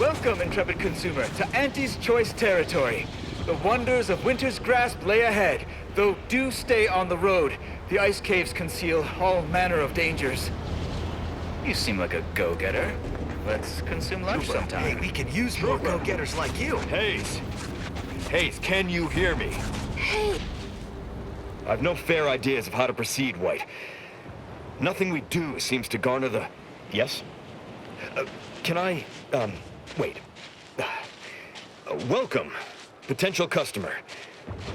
Welcome, intrepid consumer, to Auntie's Choice territory. The wonders of winter's grasp lay ahead, though do stay on the road. The ice caves conceal all manner of dangers. You seem like a go-getter. Let's consume lunch sometime. Hey, we could use more go-getters like you. Hayes! Hayes, can you hear me? Hey! I've no fair ideas of how to proceed, White. Nothing we do seems to garner the... Yes? Can I... wait. Welcome, potential customer,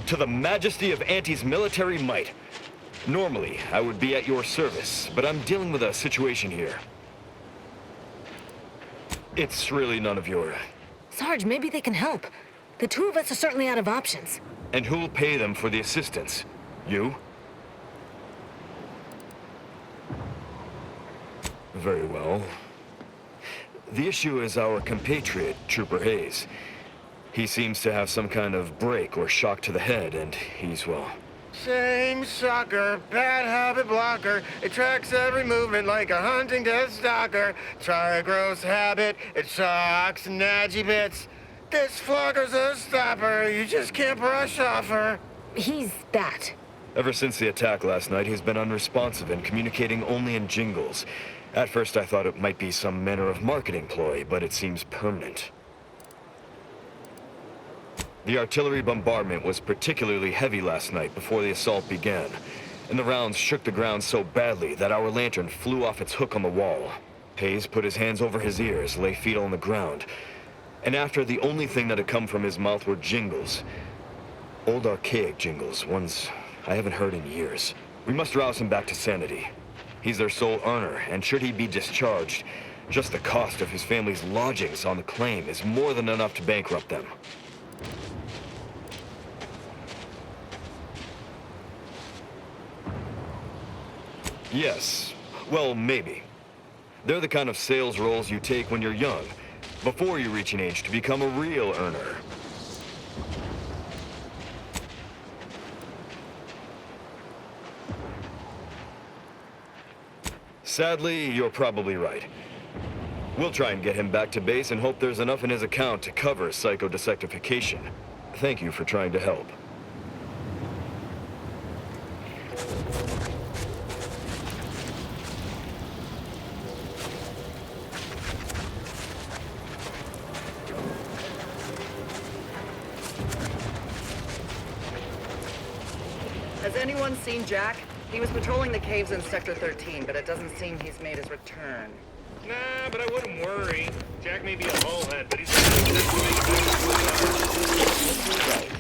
to the majesty of Auntie's military might. Normally, I would be at your service, but I'm dealing with a situation here. It's really none of your... Sarge, maybe they can help. The two of us are certainly out of options. And who'll pay them for the assistance? You? Very well. The issue is our compatriot, Trooper Hayes. He seems to have some kind of break or shock to the head, and he's, well... Same sucker, bad habit blocker. It tracks every movement like a hunting death stalker. Try a gross habit, it shocks and nadgy bits. This flogger's a stopper, you just can't brush off her. He's that. Ever since the attack last night, he's been unresponsive and communicating only in jingles. At first I thought it might be some manner of marketing ploy, but it seems permanent. The artillery bombardment was particularly heavy last night before the assault began, and the rounds shook the ground so badly that our lantern flew off its hook on the wall. Hayes put his hands over his ears, lay feet on the ground, and after the only thing that had come from his mouth were jingles. Old archaic jingles, ones I haven't heard in years. We must rouse him back to sanity. He's their sole earner, and should he be discharged, just the cost of his family's lodgings on the claim is more than enough to bankrupt them. Yes. Well, maybe. They're the kind of sales roles you take when you're young, before you reach an age to become a real earner. Sadly, you're probably right. We'll try and get him back to base and hope there's enough in his account to cover psychodesectification. Thank you for trying to help. Has anyone seen Jack? He was patrolling the caves in Sector 13, but it doesn't seem he's made his return. Nah, but I wouldn't worry. Jack may be a hullhead, but he's... Right.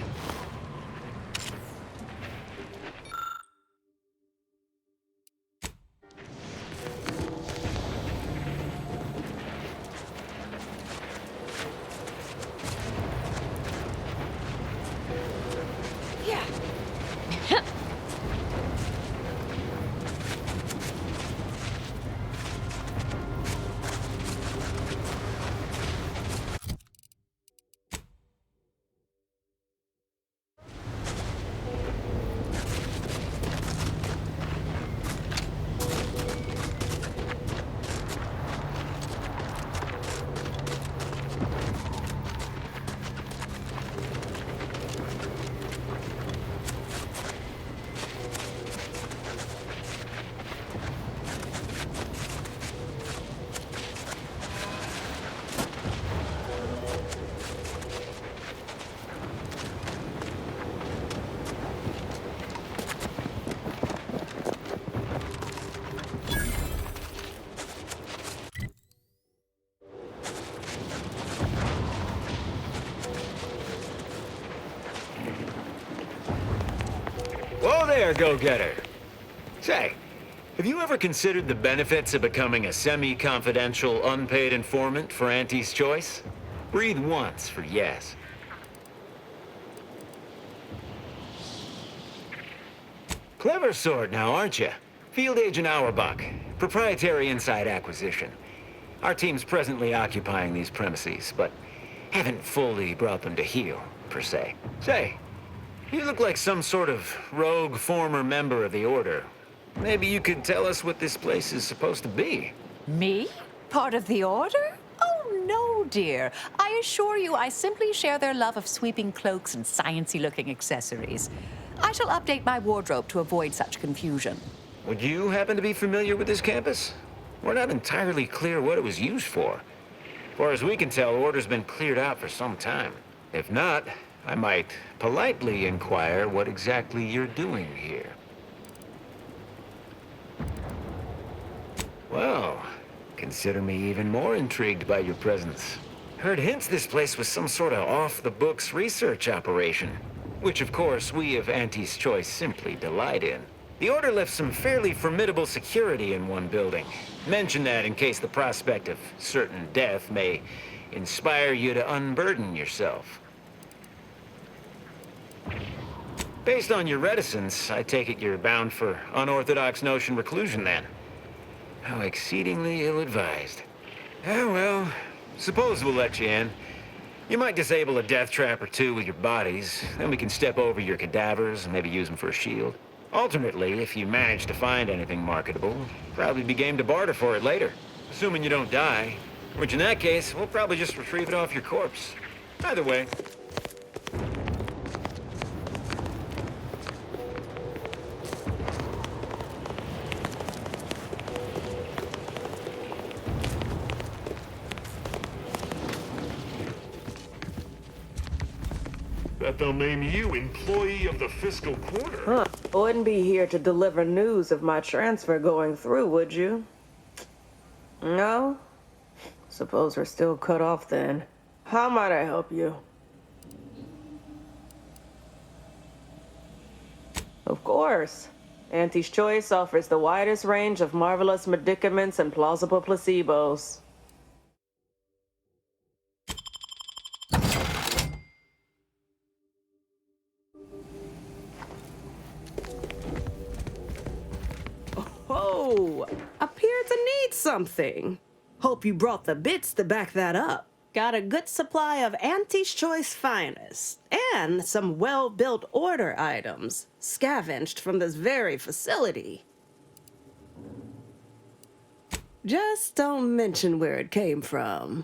Whoa there, go-getter. Say, have you ever considered the benefits of becoming a semi-confidential, unpaid informant for Auntie's Choice? Breathe once for yes. Clever sort now, aren't you? Field Agent Auerbach, proprietary inside acquisition. Our team's presently occupying these premises, but haven't fully brought them to heel, per se. Say, you look like some sort of rogue former member of the Order. Maybe you could tell us what this place is supposed to be. Me? Part of the Order? Oh, no, dear. I assure you I simply share their love of sweeping cloaks and sciencey-looking accessories. I shall update my wardrobe to avoid such confusion. Would you happen to be familiar with this campus? We're not entirely clear what it was used for. As far as we can tell, order's been cleared out for some time. If not, I might politely inquire what exactly you're doing here. Well, consider me even more intrigued by your presence. Heard hints this place was some sort of off-the-books research operation, which of course we of Auntie's Choice simply delight in. The Order left some fairly formidable security in one building. Mention that in case the prospect of certain death may inspire you to unburden yourself. Based on your reticence, I take it you're bound for unorthodox notion reclusion then. How exceedingly ill-advised. Ah, well, suppose we'll let you in. You might disable a death trap or two with your bodies, then we can step over your cadavers and maybe use them for a shield. Alternately, if you manage to find anything marketable, probably be game to barter for it later. Assuming you don't die, which in that case, we'll probably just retrieve it off your corpse. Either way. Bet they'll name you Employee of the Fiscal Quarter. Huh. Wouldn't be here to deliver news of my transfer going through, would you? No? Suppose we're still cut off then. How might I help you? Of course. Auntie's Choice offers the widest range of marvelous medicaments and plausible placebos. Oh, appear to need something. Hope you brought the bits to back that up. Got a good supply of Auntie's Choice finest, and some well-built order items, scavenged from this very facility. Just don't mention where it came from.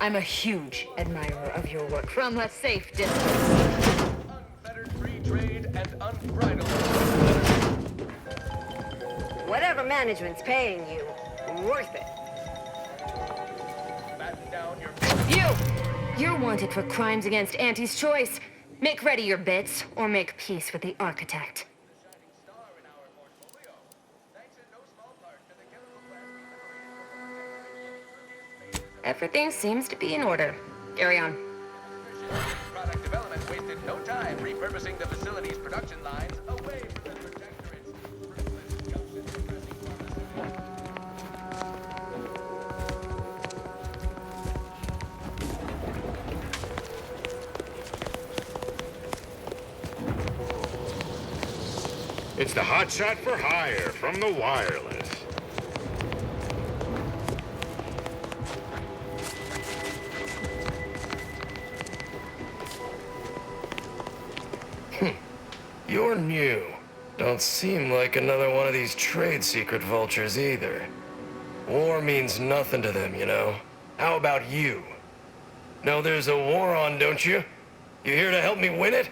I'm a huge admirer of your work from a safe distance. Unfettered free trade and unbridled. Whatever management's paying you, worth it. Batten down your... You're wanted for crimes against Auntie's Choice. Make ready your bits, or make peace with the architect. star in our portfolio. Thanks in no small part to the chemical plastic. Everything seems to be in order. Carry on. Product development wasted no time repurposing the facility's production lines away from the protectorate's ruthless, gumption-depressing pharmaceuticals. It's the hotshot for hire from the wireless. You're new. Don't seem like another one of these trade secret vultures either. War means nothing to them, you know. How about you? Know there's a war on, don't you? You here to help me win it?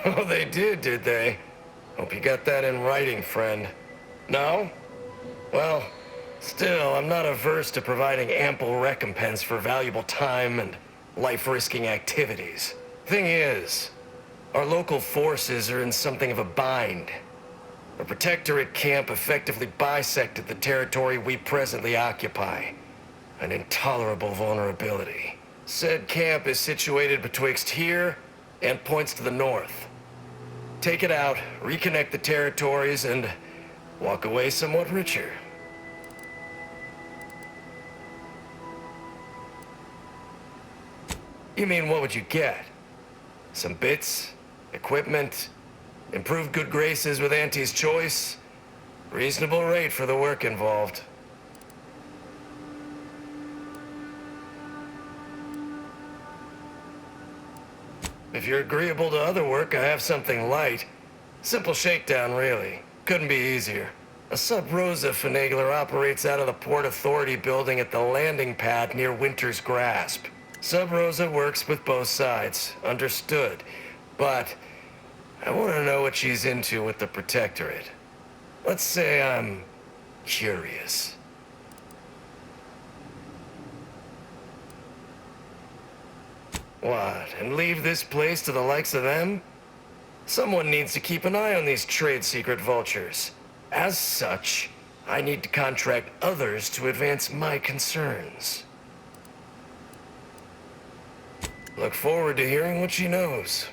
Oh, they did they? Hope you got that in writing, friend. No? Well, still, I'm not averse to providing ample recompense for valuable time and life-risking activities. Thing is, our local forces are in something of a bind. A protectorate camp effectively bisected the territory we presently occupy. An intolerable vulnerability. Said camp is situated betwixt here and points to the north. Take it out, reconnect the territories, and walk away somewhat richer. You mean, what would you get? Some bits, equipment, improved good graces with Auntie's choice, reasonable rate for the work involved. If you're agreeable to other work, I have something light. Simple shakedown, really. Couldn't be easier. A Sub-Rosa finagler operates out of the Port Authority building at the landing pad near Winter's Grasp. Sub-Rosa works with both sides, understood. But I want to know what she's into with the Protectorate. Let's say I'm curious. What, and leave this place to the likes of them? Someone needs to keep an eye on these trade secret vultures. As such, I need to contract others to advance my concerns. Look forward to hearing what she knows.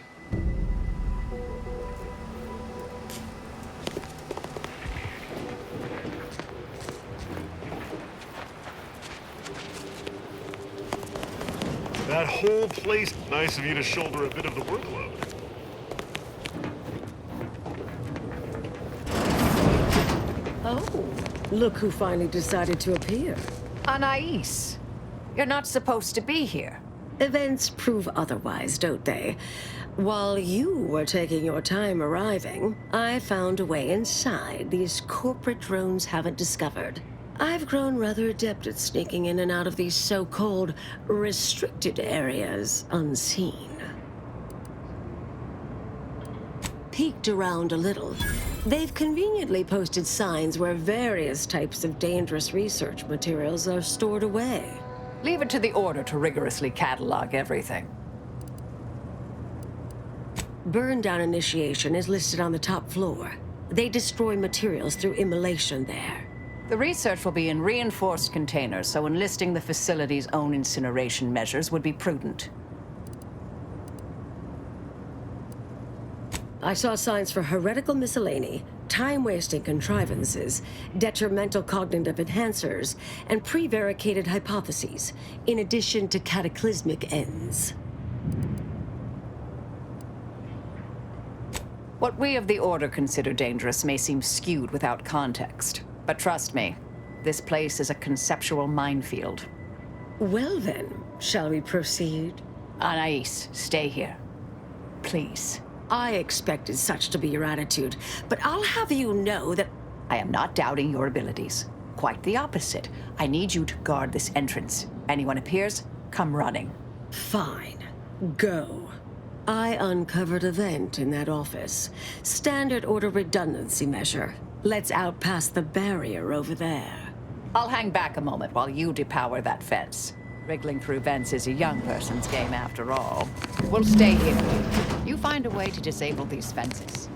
That whole place, nice of you to shoulder a bit of the workload. Oh, look who finally decided to appear. Anais, you're not supposed to be here. Events prove otherwise, don't they? While you were taking your time arriving, I found a way inside these corporate drones haven't discovered. I've grown rather adept at sneaking in and out of these so-called restricted areas unseen. Peeked around a little. They've conveniently posted signs where various types of dangerous research materials are stored away. Leave it to the Order to rigorously catalog everything. Burn down initiation is listed on the top floor. They destroy materials through immolation there. The research will be in reinforced containers, so enlisting the facility's own incineration measures would be prudent. I saw signs for heretical miscellany, time-wasting contrivances, detrimental cognitive enhancers, and prevaricated hypotheses, in addition to cataclysmic ends. What we of the Order consider dangerous may seem skewed without context. But trust me, this place is a conceptual minefield. Well then, shall we proceed? Anais, stay here. Please. I expected such to be your attitude, but I'll have you know that I am not doubting your abilities. Quite the opposite. I need you to guard this entrance. Anyone appears, come running. Fine. Go. I uncovered a vent in that office. Standard Order redundancy measure. Let's out past the barrier over there. I'll hang back a moment while you depower that fence. Wriggling through vents is a young person's game after all. We'll stay here. You find a way to disable these fences.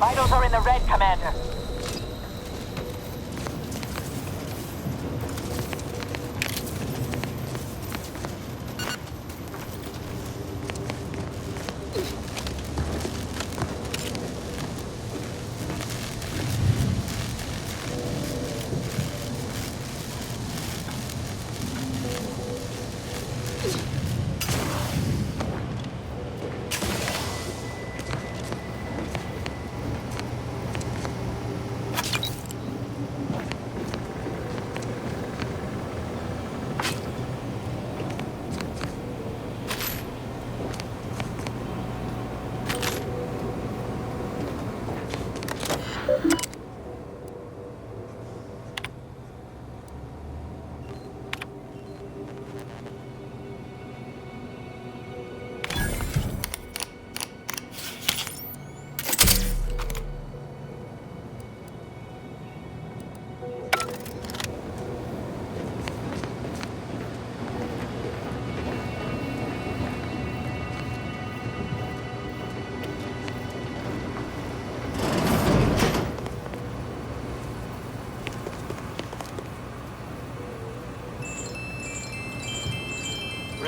Vitals are in the red, Commander.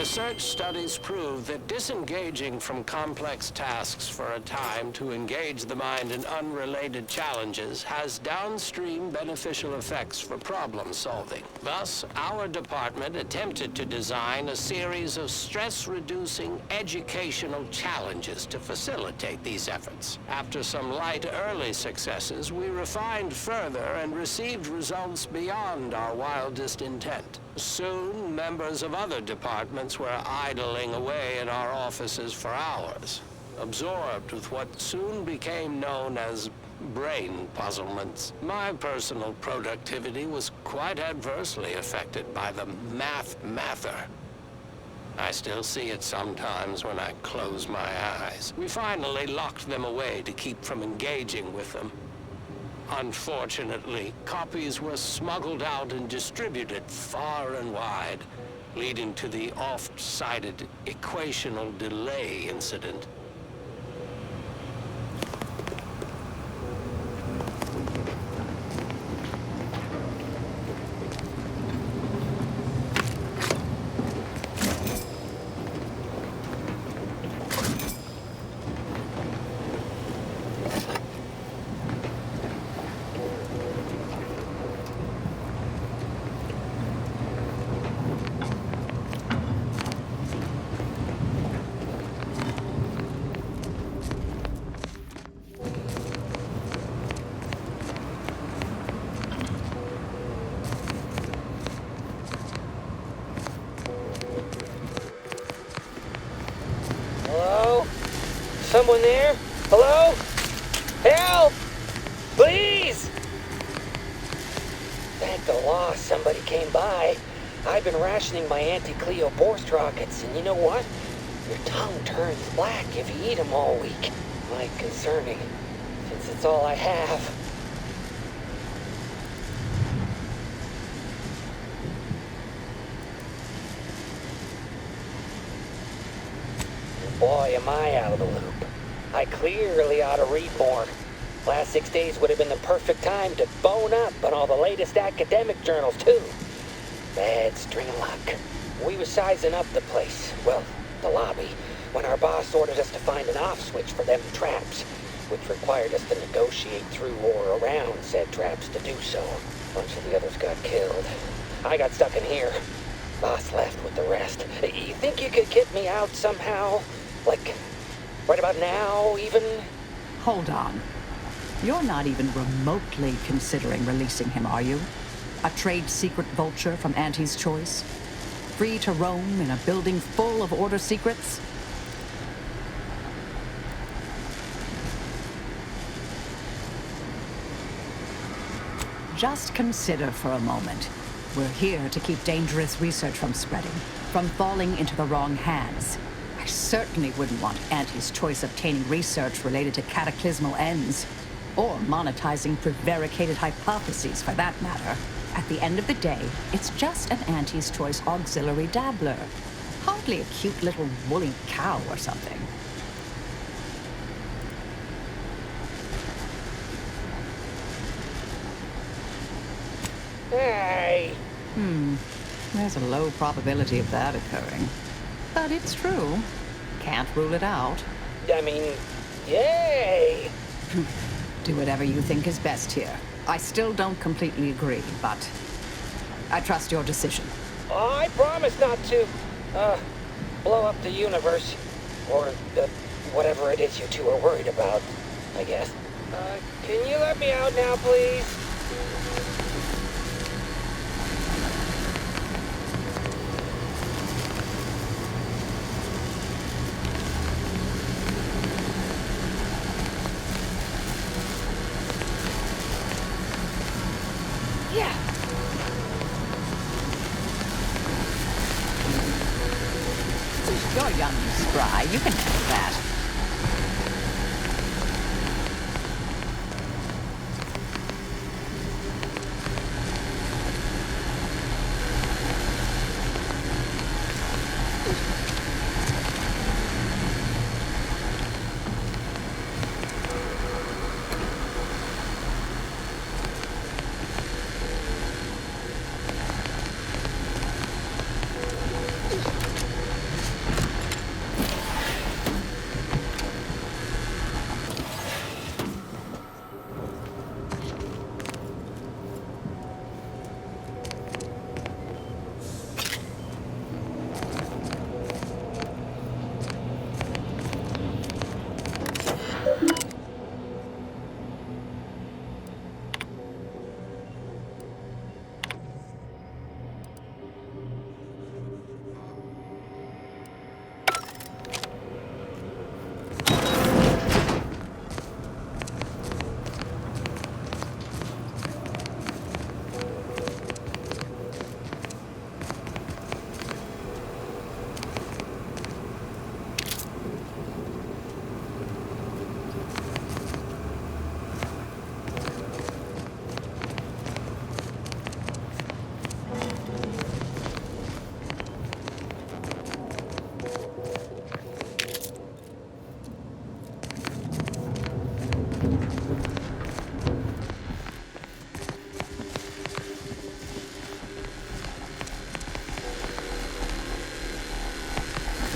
Research studies prove that disengaging from complex tasks for a time to engage the mind in unrelated challenges has downstream beneficial effects for problem solving. Thus, our department attempted to design a series of stress-reducing educational challenges to facilitate these efforts. After some light early successes, we refined further and received results beyond our wildest intent. Soon, members of other departments were idling away in our offices for hours, absorbed with what soon became known as brain puzzlements. My personal productivity was quite adversely affected by the mather. I still see it sometimes when I close my eyes. We finally locked them away to keep from engaging with them. Unfortunately, copies were smuggled out and distributed far and wide, leading to the oft-cited equational delay incident. Someone there? Hello? Help! Please! Thank the law somebody came by. I've been rationing my anti-Cleo Borst rockets, and you know what? Your tongue turns black if you eat them all week. Like concerning, since it's all I have. Boy, am I out of the loop. I clearly ought to read more. Last 6 days would have been the perfect time to bone up on all the latest academic journals, too. Bad string of luck. We were sizing up the place, well, the lobby, when our boss ordered us to find an off switch for them traps, which required us to negotiate through or around said traps to do so. A bunch of the others got killed. I got stuck in here. Boss left with the rest. You think you could get me out somehow? Like, right about now, even? Hold on. You're not even remotely considering releasing him, are you? A trade secret vulture from Auntie's choice? Free to roam in a building full of order secrets? Just consider for a moment. We're here to keep dangerous research from spreading, from falling into the wrong hands. I certainly wouldn't want Auntie's choice obtaining research related to cataclysmal ends, or monetizing prevaricated hypotheses for that matter. At the end of the day, it's just an Auntie's choice auxiliary dabbler. Hardly a cute little woolly cow or something. Hey! There's a low probability of that occurring. But it's true. Can't rule it out. I mean, yay! Do whatever you think is best here. I still don't completely agree, but I trust your decision. I promise not to, blow up the universe. Or, whatever it is you two are worried about, I guess. Can you let me out now, please? You're young and spry. You can handle that.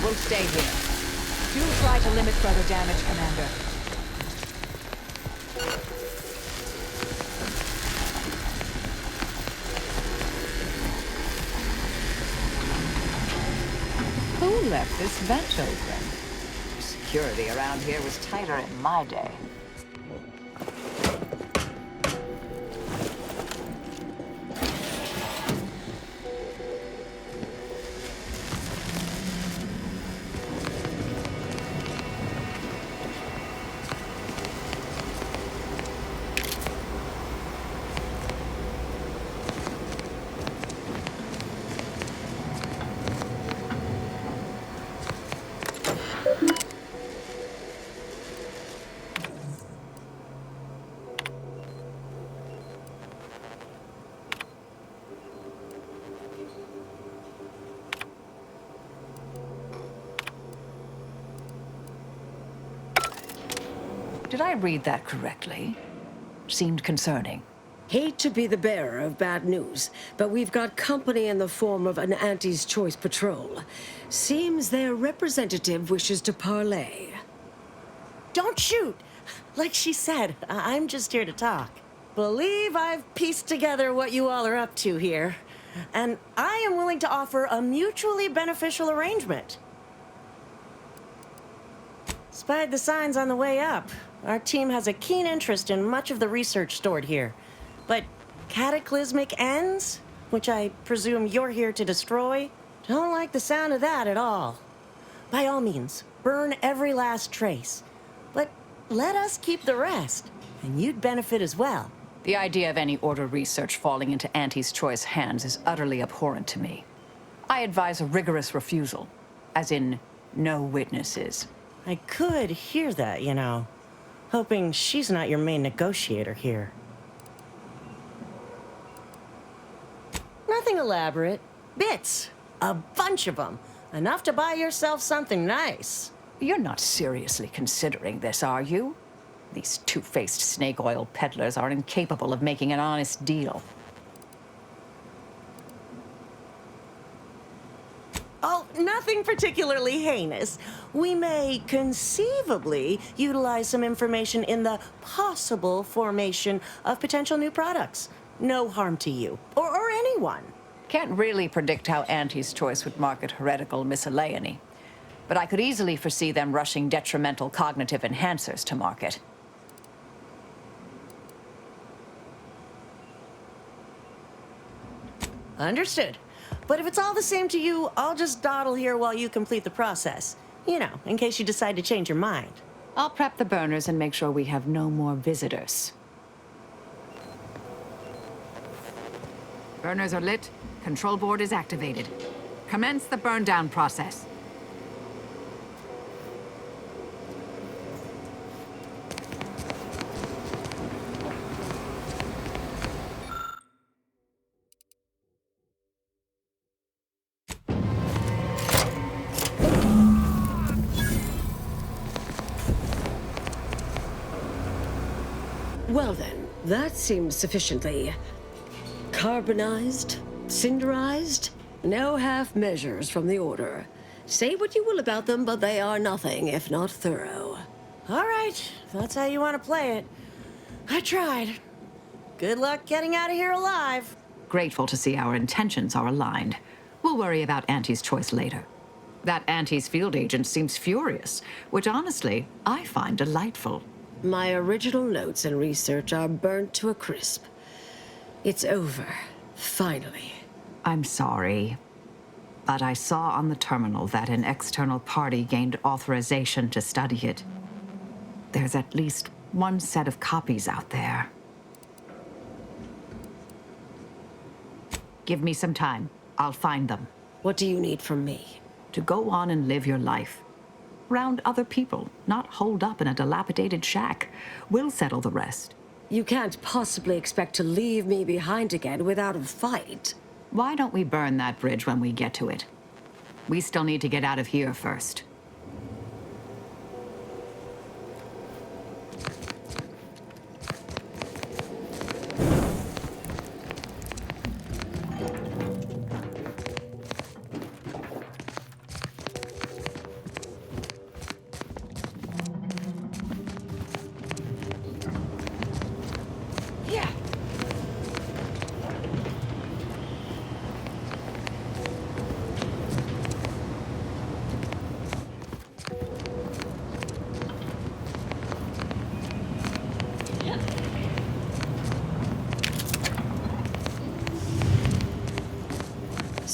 We'll stay here. Do try to limit further damage, Commander. Who left this vent open? Security around here was tighter in my day. Did I read that correctly? Seemed concerning. Hate to be the bearer of bad news, but we've got company in the form of an Auntie's Choice patrol. Seems their representative wishes to parley. Don't shoot! Like she said, I'm just here to talk. Believe I've pieced together what you all are up to here. And I am willing to offer a mutually beneficial arrangement. Spied the signs on the way up. Our team has a keen interest in much of the research stored here. But cataclysmic ends, which I presume you're here to destroy, don't like the sound of that at all. By all means, burn every last trace. But let us keep the rest, and you'd benefit as well. The idea of any Order research falling into Auntie's Choice hands is utterly abhorrent to me. I advise a rigorous refusal, as in no witnesses. I could hear that, you know. Hoping she's not your main negotiator here. Nothing elaborate. Bits. A bunch of them. Enough to buy yourself something nice. You're not seriously considering this, are you? These two-faced snake oil peddlers are incapable of making an honest deal. Oh, nothing particularly heinous. We may conceivably utilize some information in the possible formation of potential new products. No harm to you, or anyone. Can't really predict how Auntie's Choice would market heretical miscellany, but I could easily foresee them rushing detrimental cognitive enhancers to market. Understood. But if it's all the same to you, I'll just dawdle here while you complete the process. You know, in case you decide to change your mind. I'll prep the burners and make sure we have no more visitors. Burners are lit. Control board is activated. Commence the burn down process. Well then, that seems sufficiently carbonized, cinderized. No half measures from the Order. Say what you will about them, but they are nothing if not thorough. All right, if that's how you want to play it. I tried. Good luck getting out of here alive. Grateful to see our intentions are aligned. We'll worry about Auntie's Choice later. That Auntie's field agent seems furious, which honestly, I find delightful. My original notes and research are burnt to a crisp. It's over, finally. I'm sorry, but I saw on the terminal that an external party gained authorization to study it. There's at least one set of copies out there. Give me some time. I'll find them. What do you need from me? To go on and live your life. Round other people, not holed up in a dilapidated shack. We'll settle the rest. You can't possibly expect to leave me behind again without a fight. Why don't we burn that bridge when we get to it? We still need to get out of here first.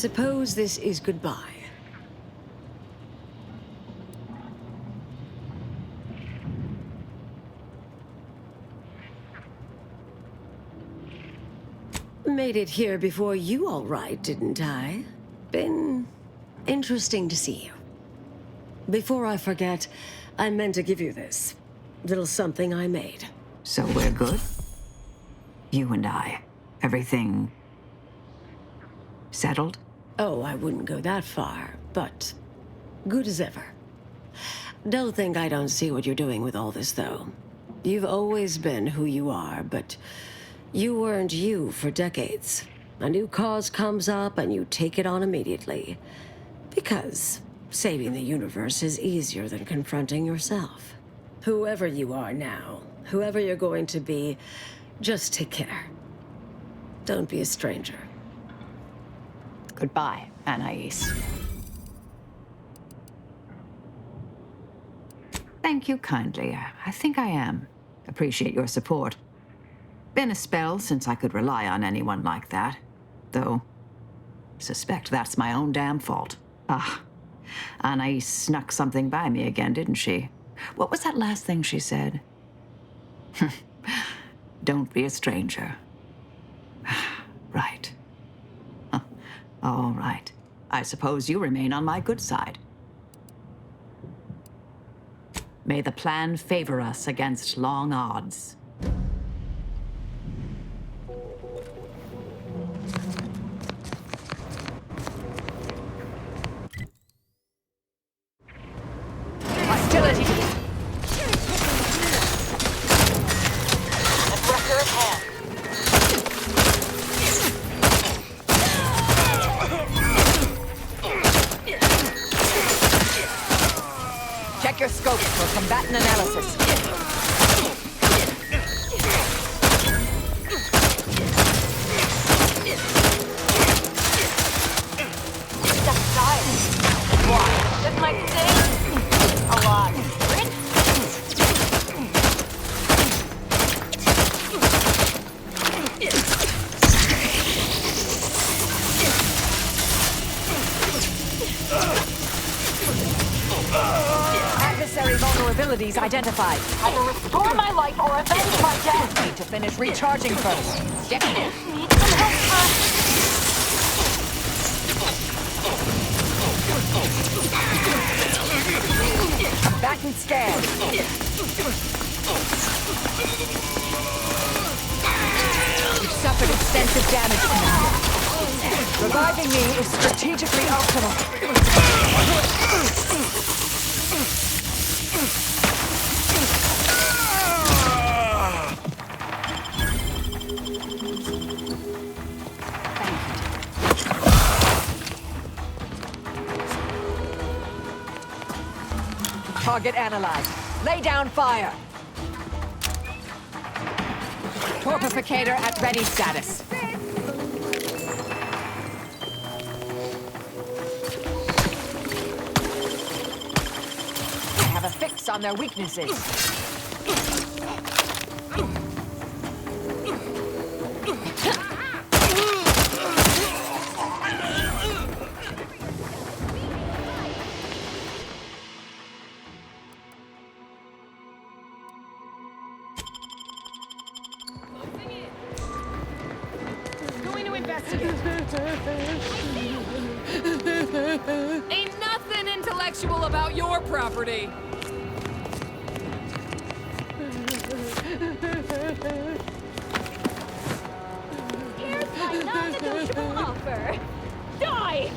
suppose this is goodbye. Made it here before you all right, didn't I? Been interesting to see you. Before I forget, I meant to give you this. Little something I made. So we're good? You and I. Everything settled? Oh, I wouldn't go that far, but good as ever. Don't think I don't see what you're doing with all this, though. You've always been who you are, but you weren't you for decades. A new cause comes up and you take it on immediately. Because saving the universe is easier than confronting yourself. Whoever you are now, whoever you're going to be, just take care. Don't be a stranger. Goodbye, Anais. Thank you kindly. I think I am. Appreciate your support. Been a spell since I could rely on anyone like that. Though, suspect that's my own damn fault. Ah, Anais snuck something by me again, didn't she? What was that last thing she said? Don't be a stranger. Right. All right. I suppose you remain on my good side. May the plan favor us against long odds. Hostility. Aggressor at hand. Check your scope for combatant analysis. Step aside. Why? This might sting. A lot. Adversary vulnerabilities identified. Either restore my life or avenge my death. Need to finish recharging first. Need some help first. Combatant scan. You've suffered extensive damage, Commander. Reviving me is strategically optimal. Target analyzed. Lay down fire. Torpificator at ready status. I have a fix on their weaknesses. Ain't nothing intellectual about your property. Here's my non-negotiable offer. Die!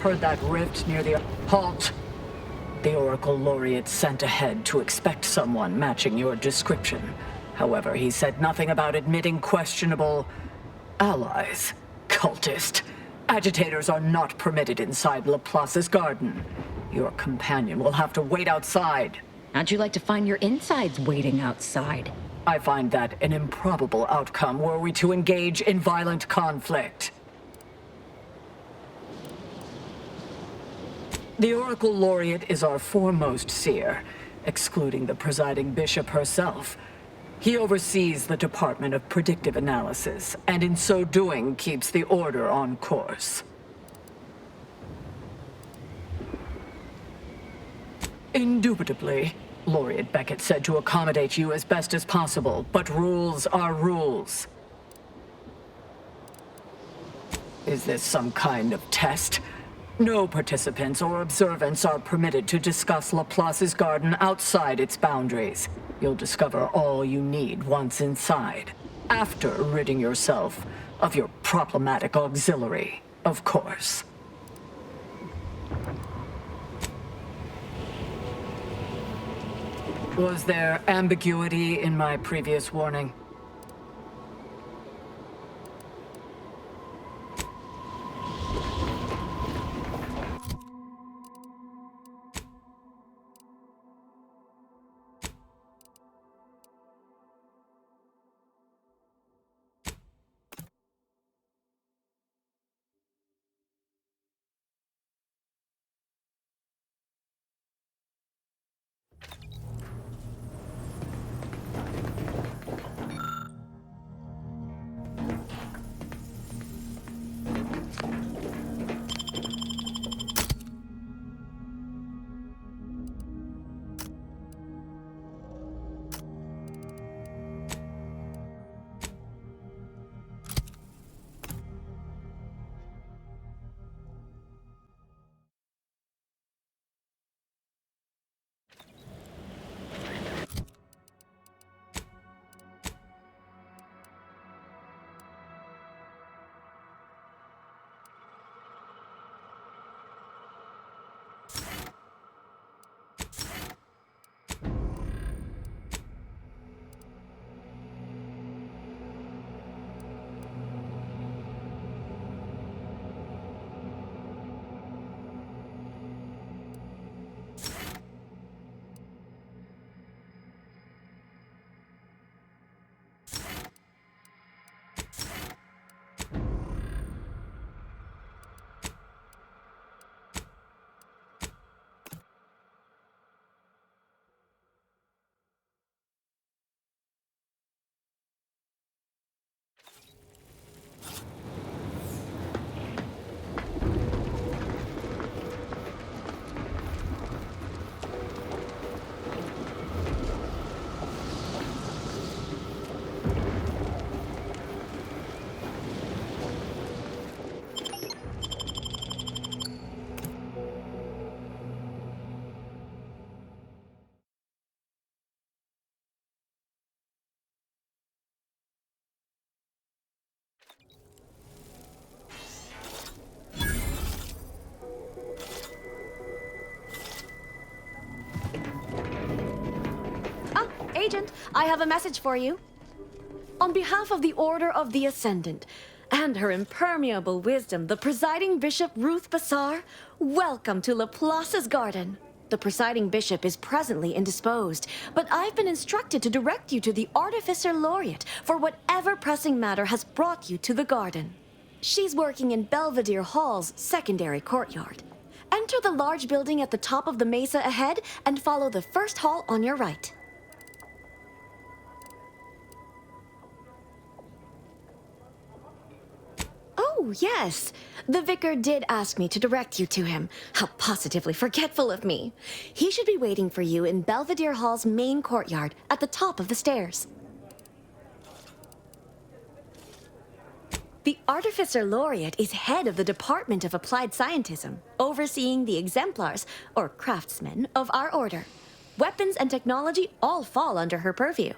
Heard that rift near the... Halt! The Oracle Laureate sent ahead to expect someone matching your description. However, he said nothing about admitting questionable... allies. Cultist. Agitators are not permitted inside Laplace's garden. Your companion will have to wait outside. How'd you like to find your insides waiting outside? I find that an improbable outcome were we to engage in violent conflict. The Oracle Laureate is our foremost seer, excluding the presiding bishop herself. He oversees the Department of Predictive Analysis, and in so doing keeps the Order on course. Indubitably, Laureate Beckett said to accommodate you as best as possible, but rules are rules. Is this some kind of test? No participants or observants are permitted to discuss Laplace's garden outside its boundaries. You'll discover all you need once inside, after ridding yourself of your problematic auxiliary, of course. Was there ambiguity in my previous warning? Agent, I have a message for you. On behalf of the Order of the Ascendant and her impermeable wisdom, the presiding bishop Ruth Bassar, welcome to Laplace's garden. The presiding bishop is presently indisposed, but I've been instructed to direct you to the Artificer Laureate for whatever pressing matter has brought you to the garden. She's working in Belvedere Hall's secondary courtyard. Enter the large building at the top of the mesa ahead and follow the first hall on your right. Oh, yes. The vicar did ask me to direct you to him. How positively forgetful of me. He should be waiting for you in Belvedere Hall's main courtyard at the top of the stairs. The Artificer Laureate is head of the Department of Applied Scientism, overseeing the exemplars, or craftsmen, of our order. Weapons and technology all fall under her purview.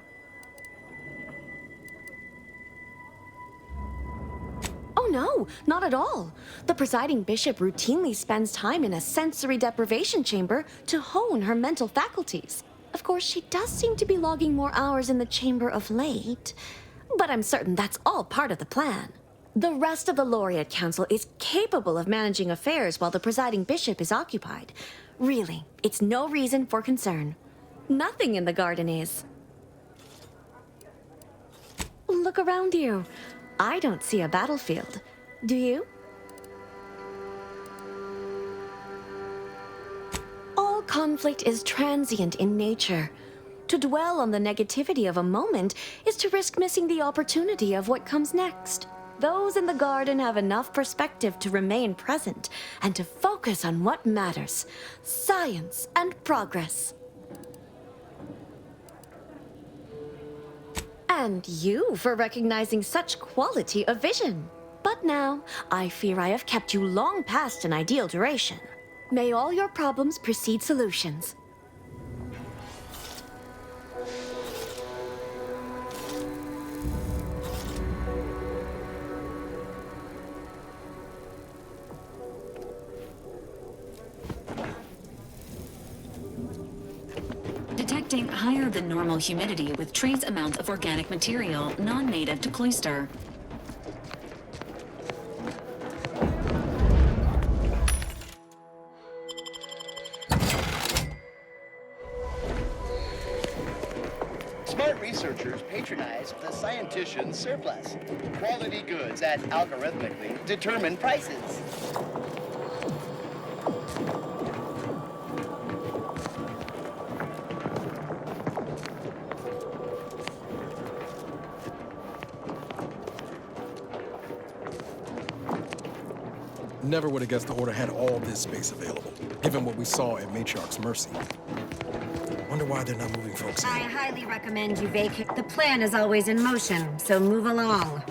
Oh Oh no, not at all. The presiding bishop routinely spends time in a sensory deprivation chamber to hone her mental faculties. Of course, she does seem to be logging more hours in the chamber of late, but I'm certain that's all part of the plan. The rest of the Laureate Council is capable of managing affairs while the presiding bishop is occupied. Really, it's no reason for concern. Nothing in the garden is. Look around you. I don't see a battlefield. Do you? All conflict is transient in nature. To dwell on the negativity of a moment is to risk missing the opportunity of what comes next. Those in the garden have enough perspective to remain present and to focus on what matters: science and progress. And you for recognizing such quality of vision. But now, I fear I have kept you long past an ideal duration. May all your problems precede solutions. Detecting higher than normal humidity with trace amount of organic material non-native to Cloister. Smart researchers patronize the scientician's surplus. Quality goods at algorithmically determined prices. Never would have guessed the Order had all this space available, given what we saw at Matriarch's Mercy. Wonder why they're not moving folks in. I highly recommend you vacate. The plan is always in motion, so move along.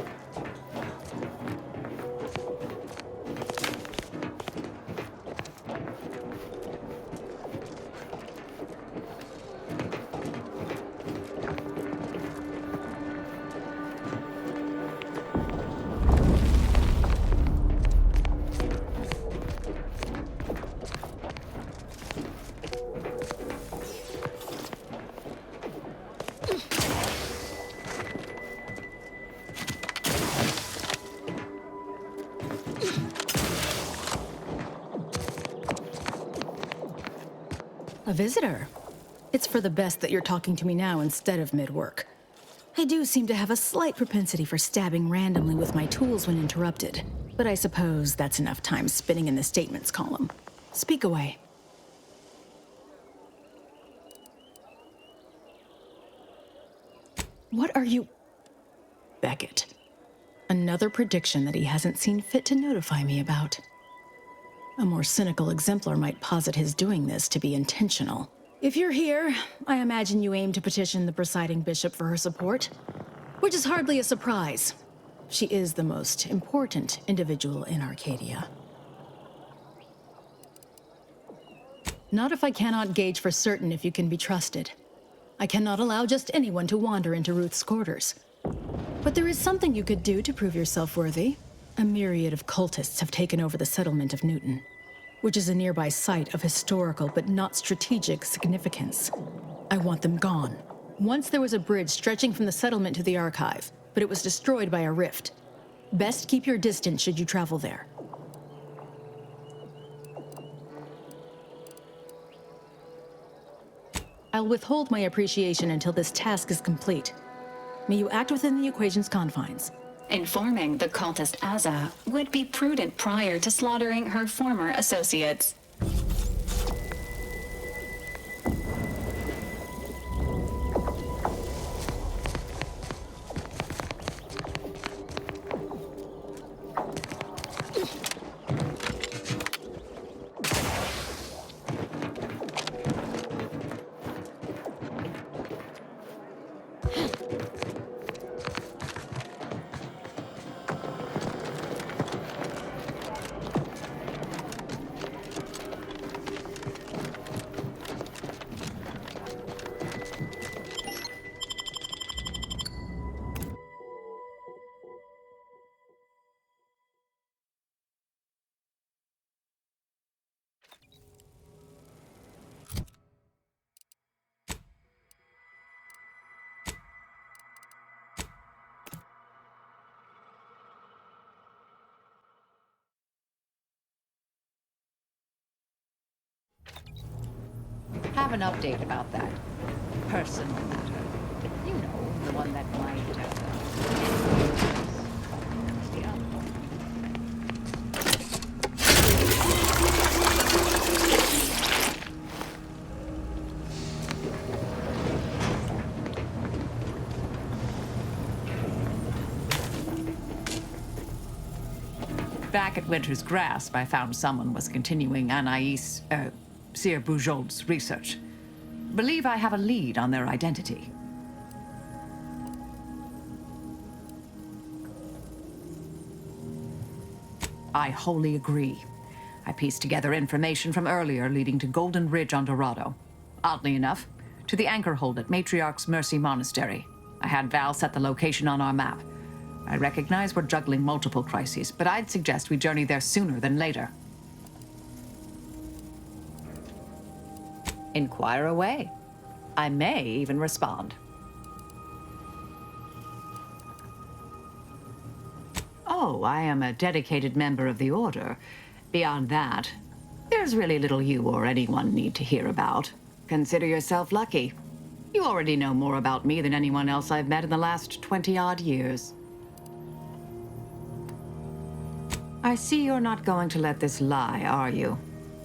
A visitor. It's for the best that you're talking to me now instead of mid-work. I do seem to have a slight propensity for stabbing randomly with my tools when interrupted, but I suppose that's enough time spinning in the statements column. Speak away. What are you... Beckett. Another prediction that he hasn't seen fit to notify me about. A more cynical exemplar might posit his doing this to be intentional. If you're here, I imagine you aim to petition the presiding bishop for her support, which is hardly a surprise. She is the most important individual in Arcadia. Not if I cannot gauge for certain if you can be trusted. I cannot allow just anyone to wander into Ruth's quarters. But there is something you could do to prove yourself worthy. A myriad of cultists have taken over the settlement of Newton, which is a nearby site of historical but not strategic significance. I want them gone. Once there was a bridge stretching from the settlement to the archive, but it was destroyed by a rift. Best keep your distance should you travel there. I'll withhold my appreciation until this task is complete. May you act within the equation's confines. Informing the cultist Azza would be prudent prior to slaughtering her former associates. have an update about that personal matter. You know, the one that might, Back at Winter's Grasp, I found someone was continuing Anais, Sir Bujold's research. Believe I have a lead on their identity. I wholly agree. I pieced together information from earlier leading to Golden Ridge on Dorado. Oddly enough, to the anchor hold at Matriarch's Mercy Monastery. I had Val set the location on our map. I recognize we're juggling multiple crises, but I'd suggest we journey there sooner than later. Inquire away. I may even respond. Oh, I am a dedicated member of the Order. Beyond that, there's really little you or anyone need to hear about. Consider yourself lucky. You already know more about me than anyone else I've met in the last 20-odd years. I see you're not going to let this lie, are you?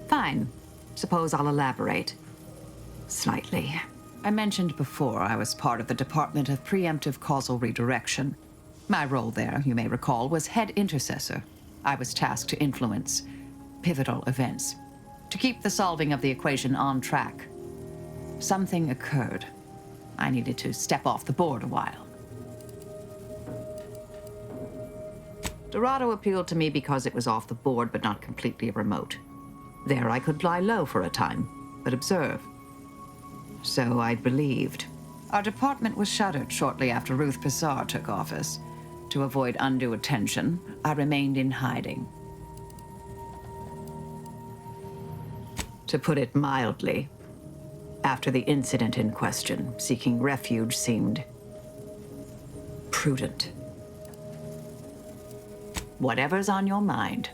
Fine. Suppose I'll elaborate. Slightly. I mentioned before I was part of the Department of Preemptive Causal Redirection. My role there, you may recall, was head intercessor. I was tasked to influence pivotal events, to keep the solving of the equation on track. Something occurred. I needed to step off the board a while. Dorado appealed to me because it was off the board but not completely remote. There I could lie low for a time, but observe. So I'd believed. Our department was shuttered shortly after Ruth Pissar took office. To avoid undue attention, I remained in hiding. To put it mildly, after the incident in question, seeking refuge seemed prudent. Whatever's on your mind.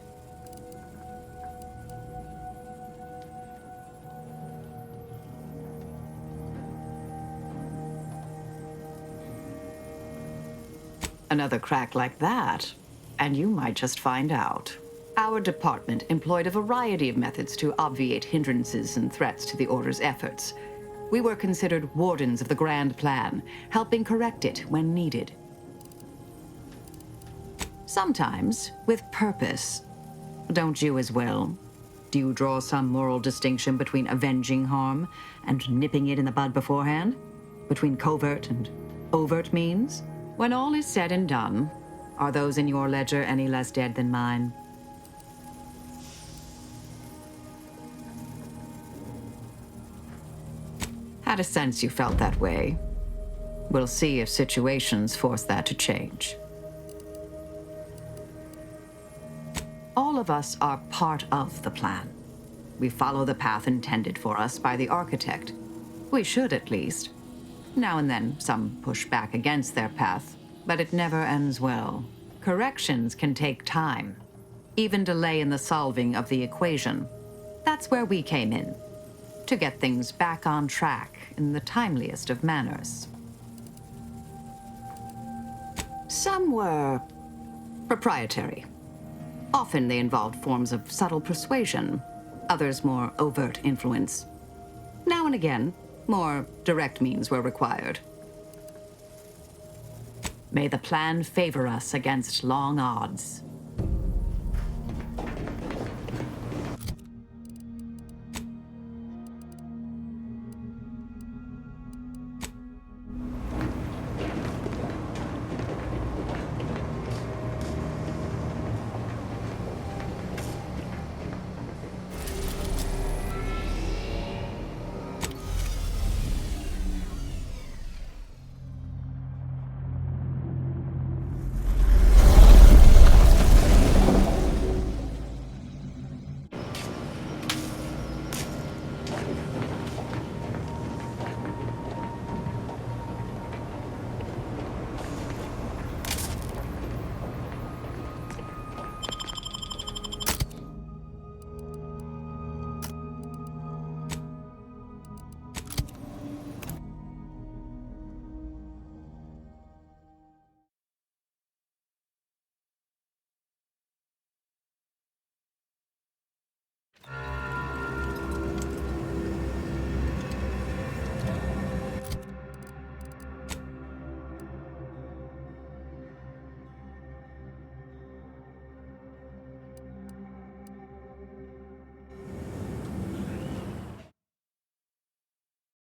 Another crack like that, and you might just find out. Our department employed a variety of methods to obviate hindrances and threats to the Order's efforts. We were considered wardens of the grand plan, helping correct it when needed. Sometimes with purpose. Don't you as well? Do you draw some moral distinction between avenging harm and nipping it in the bud beforehand? Between covert and overt means? When all is said and done, are those in your ledger any less dead than mine? Had a sense you felt that way. We'll see if situations force that to change. All of us are part of the plan. We follow the path intended for us by the architect. We should, at least. Now and then, some push back against their path, but it never ends well. Corrections can take time, even delay in the solving of the equation. That's where we came in, to get things back on track in the timeliest of manners. Some were proprietary. Often they involved forms of subtle persuasion, others more overt influence. Now and again, more direct means were required. May the plan favor us against long odds.